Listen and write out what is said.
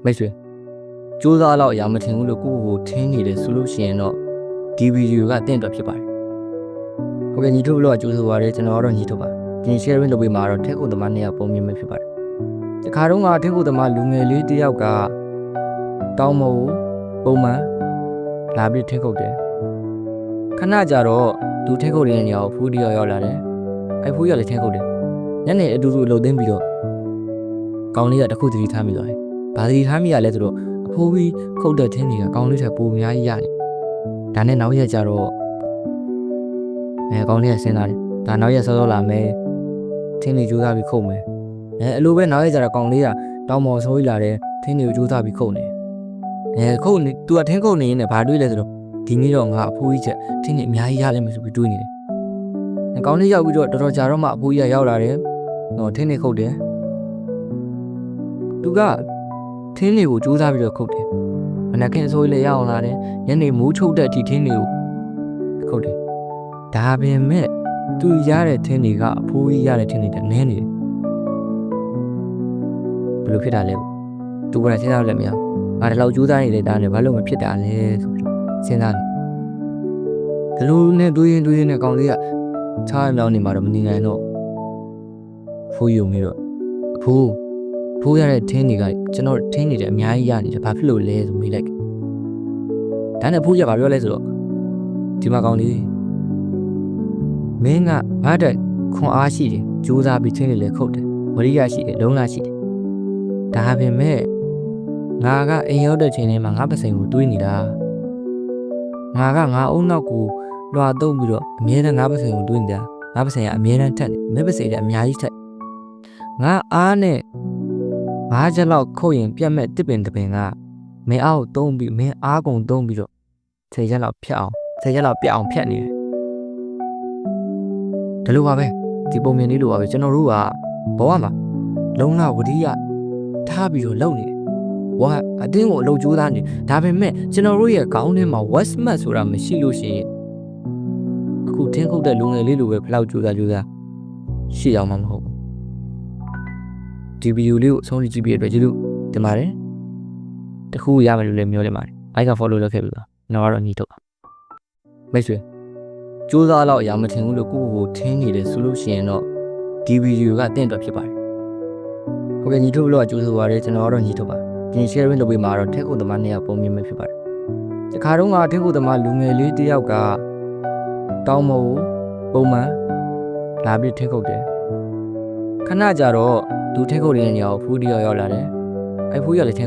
မိတ်ဆွေစူးစမ်းတော့အရာမထင်ဘူးလို့ကိုယ့်ကိုယ်ထင်းနေတယ်ဆိုလို့ရှိရင်တော့ဒီဗီဒီယိုကတင့်အတွက်ဖြစ်ပါတယ်ဟုတ်ကဲ့ညီထုတ်လို့ကြိုးဆိုပါရစေကျွန်တော်ကတော့ညီထုတ်ပါဒီ sharing လုပ်ပေးမှာတော့ထက်ကိုသမား2ယောက်ပုံမြင်မဲ့ဖြစ်ပါတယ်ဒီခါတော့ကထက်ကိုသမားလူငယ်လေးတစ်ယောက်ကတောင်းမဟုတ်ပုံမှန်လာပြီးထက်ခုတ်တယ်ခဏကြာတော့သူထက်ခုတ်တဲ့နေရာကိုဖူးတယောက်ရောက်လာတယ်အဲ့ဖူးရလည်းထက်ခုတ်တယ်ညနေအတူတူလှုပ်သိမ်းပြီးတော့ကောင်းလေးကတစ်ခုတတိထားမိသွားတယ်ဘာတတိထားမိရလဲဆိုတော့အဖိုးကြီးခုတ်တဲ့ထင်းတွေကကောင်းလေးထက်ပိုအများကြီးရတယ်ဒါနဲ့နောက်ရက်ကျတော့ကောင်းလေးကစဉ်းစားတယ်ဒါနောက်ရက်စောစောလာမယ်ထင်းတွေကြိုးစားပြီးခုတ်မယ်အလိုပဲနောက်ရက်ကျတော့ကောင်းလေးကတောင်ပေါ်ဆိုးကြီးလာတယ်ထင်းတွေကိုကြိုးစားပြီးခုတ်နေခုတ်နေသူကထင်းခုတ်နေရင်လည်းဘာတွေးလဲဆိုတော့ဒီနေ့တော့ငါအဖိုးကြီးချက်ထင်းတွေအများကြီးရလိမ့်မယ်ဆိုပြီးတွေးနေတယ်ကောင်းလေးရောက်ပြီးတော့တော်တော်ကြာတော့မှအဖိုးကြီးကရောက်လာတယ်ထင်းတွေခုတ်တယ်သူကထင်းတွေကိုကြိုးစားပြီးတော့ခုတ်တယ်မနက်ခင်းအစိုးရလည်းရအောင်လာတယ်ညနေမိုးချုပ်တဲ့အထိထင်းတွေကိုခုတ်တယ်ဒါပေမဲ့သူရတဲ့ထင်းတွေကအဖိုးကြီးရတဲ့ထင်းတွေတည်းနည်းနေတယ်ဘယ်လိုဖြစ်တာလဲသူကလည်းစဉ်းစားလို့လည်းမရငါဒီလောက်ကြိုးစားနေတဲ့တားနဲ့ဘာလို့မဖြစ်တာလဲဆိုပြီးတော့စဉ်းစားနေဒီလိုနဲ့တွေးရင်နဲ့ကောင်လေးကချားမြောင်းနေမှာတော့မနေနိုင်တော့ဖိုးယုံပြီးတော့အဖိုးရတဲ့ထင်းတွေကကျွန်တော်ထင်းနေတယ်အများကြီးရနေတယ်ဘာဖြစ်လို့လဲဆိုမေးလိုက်ဒါနဲ့ဖိုးရဘာပြောလဲဆိုတော့ဒီမှာကောင်လေးမင်းကငါ့တက်ခွန်အားရှိတယ်ကြိုးစားပြီးထင်းနေလေခုတ်တယ်ဝရိယရှိတယ်လုံးလာရှိတယ်ဒါပေမဲ့ငါကအိမ်ရောက်တဲ့ချိန်လေးမှာငါပစိန်ကိုတွေးနေတာငါအုံနောက်ကိုလွှာတုံးပြီးတော့အမြဲတမ်းငါပစိန်ကိုတွေးနေတာငါပစိန်ကအမြဲတမ်းထက်နေမပစိန်ကအများကြီးထက်ငါအားနဲ့5ချက်လောက်ခုတ်ရင်ပြတ်မဲ့တစ်ပင်တစ်ပင်ကမင်းအားကိုတုံးပြီးမင်းအားကုန်တုံးပြီးတော့10ချက်လောက်ဖြတ်အောင်10ချက်လောက်ပြတ်အောင်ဖြတ်နေတယ်ဒီလိုပါပဲဒီပုံမြင်လေးလိုပါပဲကျွန်တော်တို့ကဘဝမှာလုံလဝရိယထားပြီးတော့လုံနေတယ်ဝါအတင်းကိုအလုပ်ကြိုးစားနေဒါပေမဲ့ကျွန်တော်တို့ရဲ့ခေါင်းထဲမှာ west mat ဆိုတာမရှိလို့ရှိရင်အခုထင်းခုတ်တဲ့လူငယ်လေးလိုပဲဘလောက်ကြိုးစားရှိအောင်မှမဟုတ်ဒီဗီဒီယိုလေးကိုအဆုံးထိကြည့်ပြီးအတွက်ကျေးဇူးတင်ပါတယ်တခုရမယ်လို့လည်းမျှော်လင့်ပါတယ် like follow လုပ်ခဲ့ပြီပါကျွန်တော်ကတော့ညီထုတ်ပါမိတ်ဆွေစူးစမ်းတော့အရာမထင်ဘူးလို့ကိုယ့်ကိုယ်ထင်းနေတယ်ဆိုလို့ရှိရင်တော့ဒီဗီဒီယိုကတင့်အတွက်ဖြစ်ပါတယ်ဟုတ်ကဲ့ညီထုတ်လို့ကြိုးဆိုပါရစေကျွန်တော်ကတော့ညီထုတ်ပါဒီ sharing လုပ်ပေးမှာတော့ထက်ကိုသမား2ယောက်ပုံမြင်မဲ့ဖြစ်ပါတယ်ဒီခါတော့ကထက်ကိုသမားလူငယ်လေးတစ်ယောက်ကတောင်းမဟုတ်ပုံမှန်လာပြီးထက်ခုတ်တယ်ခဏကြာတော့သူထက်ခုတ်တဲ့နေရာကိုဖူးတယောက်ရောက်လာတယ်အဲ့ဖူးရလည်း